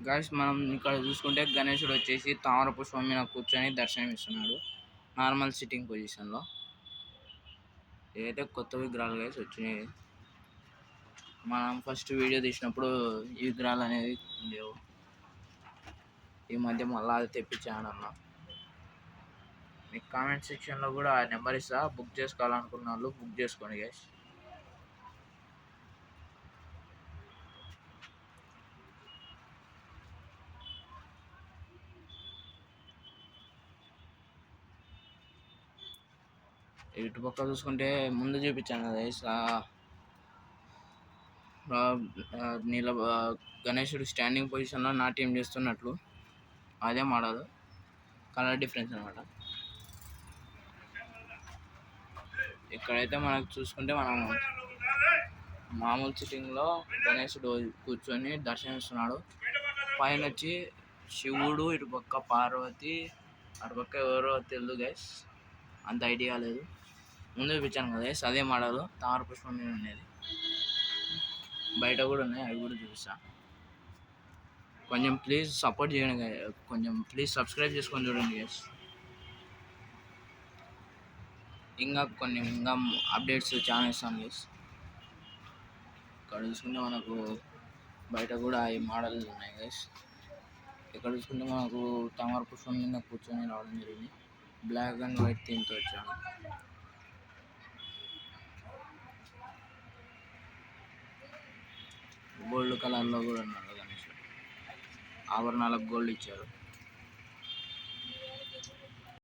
Guys మనం ఇక్కడ చూసుకుంటే గణేశుడు వచ్చేసి తామర పుష్పం మీద కూర్చొని దర్శనం ఇస్తున్నాడు నార్మల్ సిట్టింగ్ పొజిషన్ లో. ఏదైతే కొత్త విగ్రహాలు గైస్ వచ్చినాయి. మనం ఫస్ట్ వీడియో తీసినప్పుడు ఈ విగ్రహాలు అనేవి లేవు. ఈ మధ్య మళ్ళా అది తెప్పించాను అన్న. మీకు కామెంట్ సెక్షన్ లో కూడా నెంబర్ ఇస్తా, బుక్ చేసుకోవాలనుకున్న వాళ్ళు బుక్ చేసుకోండి గైస్. ఇటు పక్క చూసుకుంటే ముందు చూపించాను కదా గైస్, నీళ్ళ గణేశుడు స్టాండింగ్ పొజిషన్లో నాట్యం చేస్తున్నట్లు అదే మోడల్, కలర్ డిఫరెన్స్ అనమాట. ఇక్కడైతే మనకు చూసుకుంటే మనం మామూలు సిట్టింగ్లో గణేశుడు కూర్చొని దర్శనమిస్తున్నాడు. పైన వచ్చి శివుడు, ఇటు పక్క పార్వతి, అటుపక్క ఎవరో తెలియదు గైస్, అంత ఐడియా లేదు. ముందు చూపించాను కదా గైస్, అదే మోడల్ తామర పుష్పం మీద ఉండేది. బయట కూడా ఉన్నాయి, అవి కూడా చూపిస్తా. కొంచెం ప్లీజ్ సపోర్ట్ చేయండి, కొంచెం ప్లీజ్ సబ్స్క్రైబ్ చేసుకొని చూడండి గైస్. ఇంకా అప్డేట్స్ చాలా ఇస్తాను గైస్. ఇక్కడ చూసుకుంటే మనకు బయట కూడా ఈ మోడల్ ఉన్నాయి గైస్. ఇక్కడ చూసుకుంటే మనకు తామర పుష్పం మీద కూర్చొని రావడం జరిగింది. బ్లాక్ అండ్ వైట్ థీమ్తో వచ్చాను. గోల్డ్ కలర్లో కూడా ఉన్నాడు గణేష్, ఆభరణాలకు గోల్డ్ ఇచ్చారు.